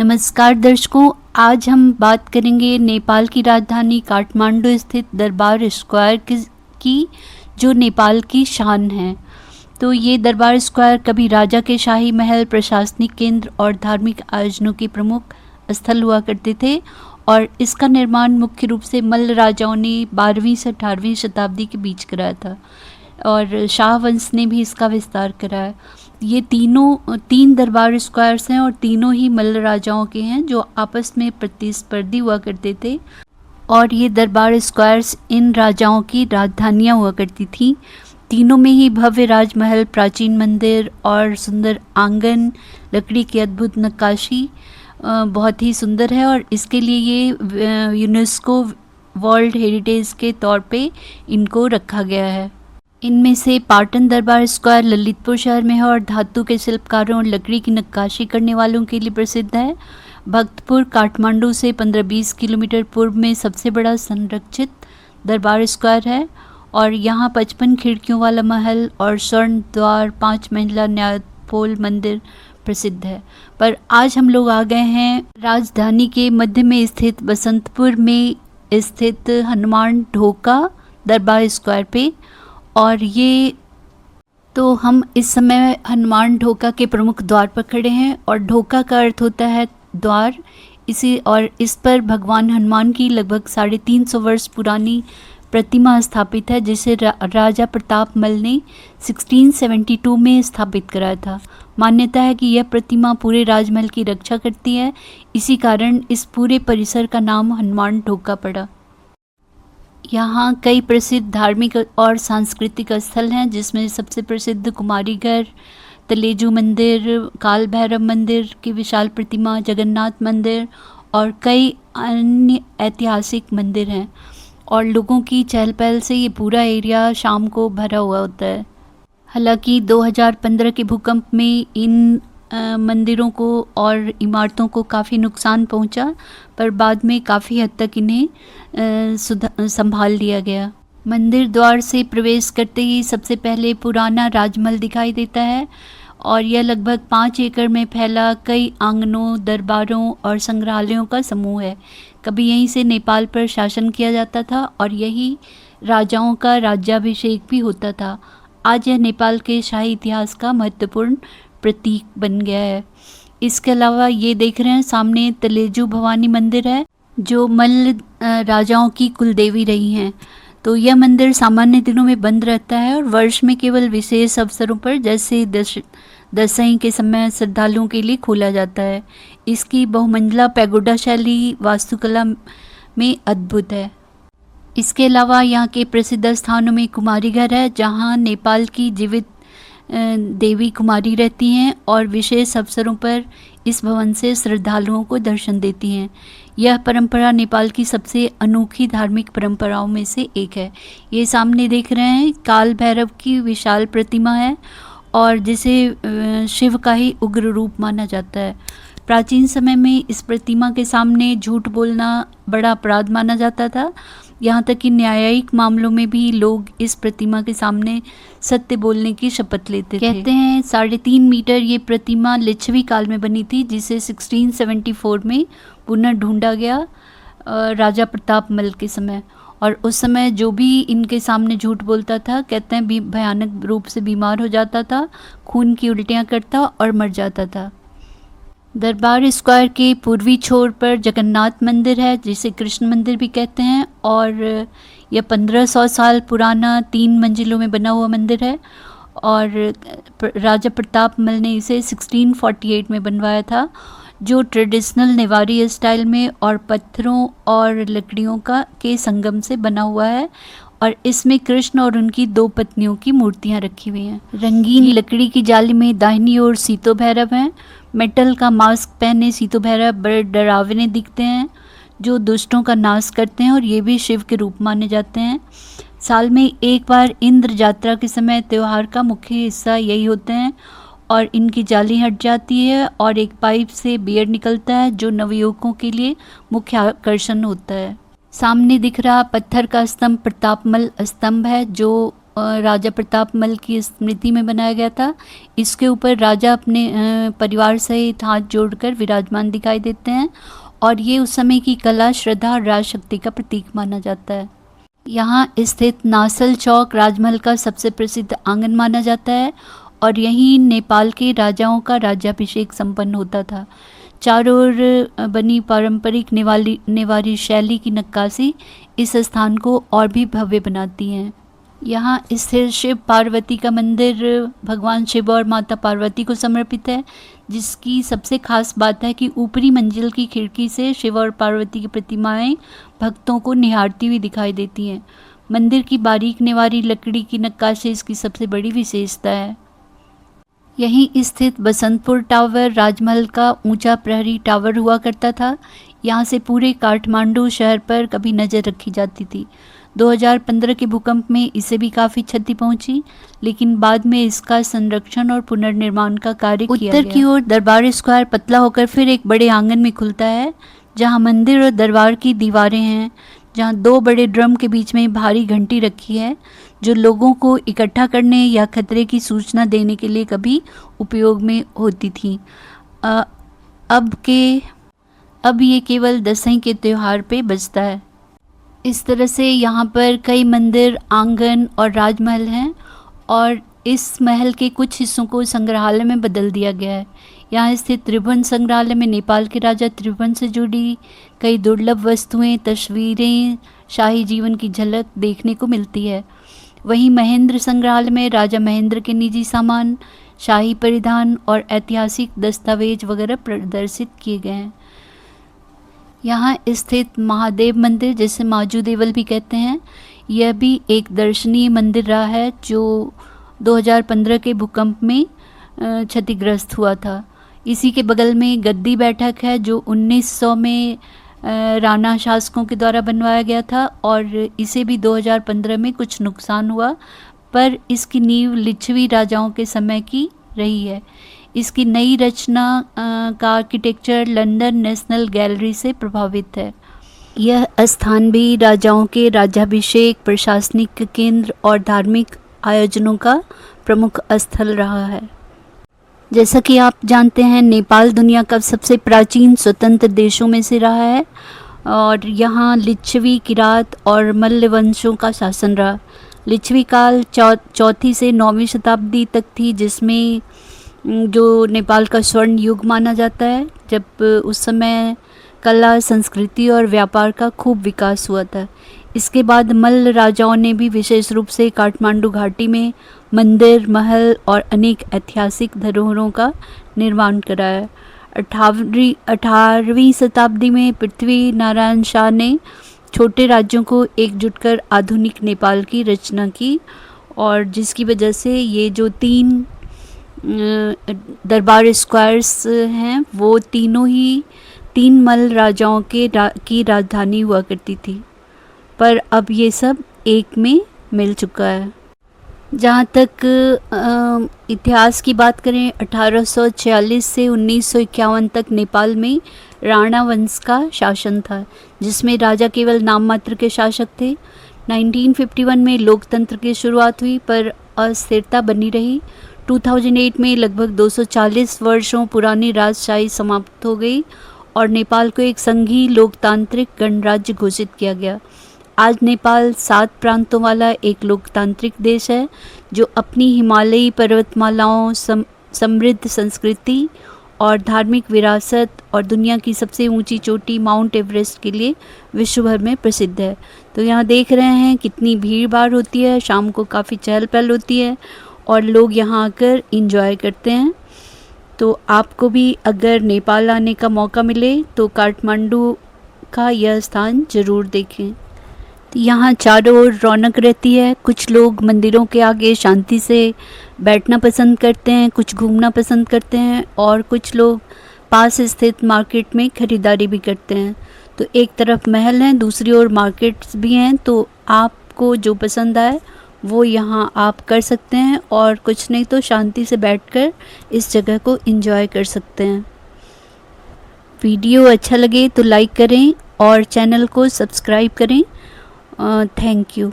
नमस्कार दर्शकों, आज हम बात करेंगे नेपाल की राजधानी काठमांडू स्थित दरबार स्क्वायर की जो नेपाल की शान है। तो ये दरबार स्क्वायर कभी राजा के शाही महल, प्रशासनिक केंद्र और धार्मिक आयोजनों के प्रमुख स्थल हुआ करते थे और इसका निर्माण मुख्य रूप से मल्ल राजाओं ने 12वीं से 18वीं शताब्दी के बीच कराया था और शाह वंश ने भी इसका विस्तार कराया। ये तीन दरबार स्क्वायर्स हैं और तीनों ही मल्ल राजाओं के हैं जो आपस में प्रतिस्पर्धी हुआ करते थे और ये दरबार स्क्वायर्स इन राजाओं की राजधानियाँ हुआ करती थी। तीनों में ही भव्य राजमहल, प्राचीन मंदिर और सुंदर आंगन, लकड़ी की अद्भुत नक्काशी बहुत ही सुंदर है और इसके लिए ये यूनेस्को वर्ल्ड हेरिटेज के तौर पे इनको रखा गया है। इनमें से पाटन दरबार स्क्वायर ललितपुर शहर में है और धातु के शिल्पकारों और लकड़ी की नक्काशी करने वालों के लिए प्रसिद्ध है। भक्तपुर काठमांडू से 15-20 किलोमीटर पूर्व में सबसे बड़ा संरक्षित दरबार स्क्वायर है और यहाँ 55 खिड़कियों वाला महल और स्वर्ण द्वार 5 मंजिला न्यायपोल मंदिर प्रसिद्ध है। पर आज हम लोग आ गए हैं राजधानी के मध्य में स्थित बसंतपुर में स्थित हनुमान ढोका दरबार स्क्वायर पे और ये तो हम इस समय हनुमान ढोका के प्रमुख द्वार पर खड़े हैं और ढोका का अर्थ होता है द्वार। इस पर भगवान हनुमान की लगभग 350 वर्ष पुरानी प्रतिमा स्थापित है जिसे राजा प्रताप मल ने 1672 में स्थापित कराया था। मान्यता है कि यह प्रतिमा पूरे राजमहल की रक्षा करती है, इसी कारण इस पूरे परिसर का नाम हनुमान ढोका पड़ा। यहाँ कई प्रसिद्ध धार्मिक और सांस्कृतिक स्थल हैं जिसमें सबसे प्रसिद्ध कुमारीघर, तलेजू मंदिर, काल भैरव मंदिर की विशाल प्रतिमा, जगन्नाथ मंदिर और कई अन्य ऐतिहासिक मंदिर हैं और लोगों की चहल पहल से ये पूरा एरिया शाम को भरा हुआ होता है। हालांकि 2015 के भूकंप में इन मंदिरों को और इमारतों को काफ़ी नुकसान पहुंचा, पर बाद में काफ़ी हद तक इन्हें संभाल लिया गया। मंदिर द्वार से प्रवेश करते ही सबसे पहले पुराना राजमहल दिखाई देता है और यह लगभग 5 एकड़ में फैला कई आंगनों, दरबारों और संग्रहालयों का समूह है। कभी यहीं से नेपाल पर शासन किया जाता था और यही राजाओं का राज्याभिषेक भी होता था। आज यह नेपाल के शाही इतिहास का महत्वपूर्ण प्रतीक बन गया है। इसके अलावा ये देख रहे हैं सामने तलेजू भवानी मंदिर है जो मल्ल राजाओं की कुलदेवी रही हैं। तो यह मंदिर सामान्य दिनों में बंद रहता है और वर्ष में केवल विशेष अवसरों पर जैसे दशईं के समय श्रद्धालुओं के लिए खोला जाता है। इसकी बहुमंजिला पैगोडा शैली वास्तुकला में अद्भुत है। इसके अलावा यहाँ के प्रसिद्ध स्थानों में कुमारीघर है जहाँ नेपाल की जीवित देवी कुमारी रहती हैं और विशेष अवसरों पर इस भवन से श्रद्धालुओं को दर्शन देती हैं। यह परंपरा नेपाल की सबसे अनोखी धार्मिक परंपराओं में से एक है। ये सामने देख रहे हैं काल भैरव की विशाल प्रतिमा है और जिसे शिव का ही उग्र रूप माना जाता है। प्राचीन समय में इस प्रतिमा के सामने झूठ बोलना बड़ा अपराध माना जाता था। यहाँ तक कि न्यायिक मामलों में भी लोग इस प्रतिमा के सामने सत्य बोलने की शपथ लेते थे। कहते हैं 3.5 मीटर ये प्रतिमा लिच्छवी काल में बनी थी जिसे 1674 में पुनः ढूंढा गया राजा प्रताप मल के समय और उस समय जो भी इनके सामने झूठ बोलता था कहते हैं भयानक रूप से बीमार हो जाता था, खून की उल्टियाँ करता और मर जाता था। दरबार स्क्वायर के पूर्वी छोर पर जगन्नाथ मंदिर है जिसे कृष्ण मंदिर भी कहते हैं और यह 1500 साल पुराना 3 मंजिलों में बना हुआ मंदिर है और राजा प्रताप मल ने इसे 1648 में बनवाया था जो ट्रेडिशनल नेवारी स्टाइल में और पत्थरों और लकड़ियों के संगम से बना हुआ है और इसमें कृष्ण और उनकी 2 पत्नियों की मूर्तियां रखी हुई हैं। रंगीन लकड़ी की जाली में दाहिनी ओर सीतो भैरव हैं। मेटल का मास्क पहने सीतो भैरव बड़े डरावने दिखते हैं जो दुष्टों का नाश करते हैं और ये भी शिव के रूप माने जाते हैं। साल में एक बार इंद्र यात्रा के समय त्यौहार का मुख्य हिस्सा यही होते हैं और इनकी जाली हट जाती है और एक पाइप से बियर निकलता है जो नवयुवकों के लिए मुख्य आकर्षण होता है। सामने दिख रहा पत्थर का स्तंभ प्रतापमल स्तंभ है जो राजा प्रतापमल की स्मृति में बनाया गया था। इसके ऊपर राजा अपने परिवार सहित हाथ जोड़कर विराजमान दिखाई देते हैं और ये उस समय की कला, श्रद्धा और राजशक्ति का प्रतीक माना जाता है। यहाँ स्थित नासल चौक राजमहल का सबसे प्रसिद्ध आंगन माना जाता है और यहीं नेपाल के राजाओं का राज्याभिषेक संपन्न होता था। चारों ओर बनी पारंपरिक नेवारी शैली की नक्काशी इस स्थान को और भी भव्य बनाती हैं। यहाँ स्थित शिव पार्वती का मंदिर भगवान शिव और माता पार्वती को समर्पित है, जिसकी सबसे खास बात है कि ऊपरी मंजिल की खिड़की से शिव और पार्वती की प्रतिमाएं भक्तों को निहारती हुई दिखाई देती हैं। मंदिर की बारीक नेवारी लकड़ी की नक्काशी इसकी सबसे बड़ी विशेषता है। यहीं स्थित बसंतपुर टावर राजमहल का ऊंचा प्रहरी टावर हुआ करता था। यहाँ से पूरे काठमांडू शहर पर कभी नज़र रखी जाती थी। 2015 के भूकंप में इसे भी काफ़ी क्षति पहुंची, लेकिन बाद में इसका संरक्षण और पुनर्निर्माण का कार्य किया गया। उत्तर की ओर दरबार स्क्वायर पतला होकर फिर एक बड़े आंगन में खुलता है, जहां मंदिर और दरबार की दीवारें हैं, जहां 2 बड़े ड्रम के बीच में भारी घंटी रखी है, जो लोगों को इकट्ठा करने या खतरे की सूचना देने के लिए कभी उपयोग में होती थी। अब ये केवल दशहरे के त्यौहार पे बजता है। इस तरह से यहाँ पर कई मंदिर, आंगन और राजमहल हैं और इस महल के कुछ हिस्सों को संग्रहालय में बदल दिया गया है। यहाँ स्थित त्रिभुवन संग्रहालय में नेपाल के राजा त्रिभुवन से जुड़ी कई दुर्लभ वस्तुएं, तस्वीरें, शाही जीवन की झलक देखने को मिलती है। वहीं महेंद्र संग्रहालय में राजा महेंद्र के निजी सामान, शाही परिधान और ऐतिहासिक दस्तावेज वगैरह प्रदर्शित किए गए हैं। यहाँ स्थित महादेव मंदिर, जिसे माजू देवल भी कहते हैं, यह भी एक दर्शनीय मंदिर रहा है जो 2015 के भूकंप में क्षतिग्रस्त हुआ था। इसी के बगल में गद्दी बैठक है, जो 1900 में राणा शासकों के द्वारा बनवाया गया था और इसे भी 2015 में कुछ नुकसान हुआ, पर इसकी नींव लिच्छवी राजाओं के समय की रही है। इसकी नई रचना का आर्किटेक्चर लंदन नेशनल गैलरी से प्रभावित है। यह स्थान भी राजाओं के राज्याभिषेक, प्रशासनिक केंद्र और धार्मिक आयोजनों का प्रमुख स्थल रहा है। जैसा कि आप जानते हैं, नेपाल दुनिया का सबसे प्राचीन स्वतंत्र देशों में से रहा है और यहाँ लिच्छवी, किरात और मल्ल वंशों का शासन रहा। लिच्छवी काल 4वीं से 9वीं शताब्दी तक थी, जिसमें जो नेपाल का स्वर्ण युग माना जाता है, जब उस समय कला, संस्कृति और व्यापार का खूब विकास हुआ था। इसके बाद मल्ल राजाओं ने भी विशेष रूप से काठमांडू घाटी में मंदिर, महल और अनेक ऐतिहासिक धरोहरों का निर्माण कराया। 18वीं शताब्दी में पृथ्वी नारायण शाह ने छोटे राज्यों को एकजुट कर आधुनिक नेपाल की रचना की और जिसकी वजह से ये जो 3 दरबार स्क्वायर्स हैं, वो तीनों ही 3 मल्ल राजाओं की राजधानी हुआ करती थी, पर अब ये सब एक में मिल चुका है। जहाँ तक इतिहास की बात करें, 1846 से 1951 तक नेपाल में राणा वंश का शासन था, जिसमें राजा केवल नाम मात्र के शासक थे। 1951 में लोकतंत्र की शुरुआत हुई, पर अस्थिरता बनी रही। 2008 में लगभग 240 वर्षों पुरानी राजशाही समाप्त हो गई और नेपाल को एक संघीय लोकतांत्रिक गणराज्य घोषित किया गया। आज नेपाल 7 प्रांतों वाला एक लोकतांत्रिक देश है, जो अपनी हिमालयी पर्वतमालाओं, समृद्ध संस्कृति और धार्मिक विरासत और दुनिया की सबसे ऊंची चोटी माउंट एवरेस्ट के लिए विश्व भर में प्रसिद्ध है। तो यहाँ देख रहे हैं कितनी भीड़ भाड़ होती है, शाम को काफ़ी चहल पहल होती है और लोग यहाँ आकर एंजॉय करते हैं। तो आपको भी अगर नेपाल आने का मौका मिले तो काठमांडू का यह स्थान ज़रूर देखें। यहाँ चारों ओर रौनक रहती है। कुछ लोग मंदिरों के आगे शांति से बैठना पसंद करते हैं, कुछ घूमना पसंद करते हैं और कुछ लोग पास स्थित मार्केट में ख़रीदारी भी करते हैं। तो एक तरफ महल हैं, दूसरी ओर मार्केट्स भी हैं, तो आपको जो पसंद आए वो यहाँ आप कर सकते हैं और कुछ नहीं तो शांति से बैठकर इस जगह को एंजॉय कर सकते हैं। वीडियो अच्छा लगे तो लाइक करें और चैनल को सब्सक्राइब करें। Thank you.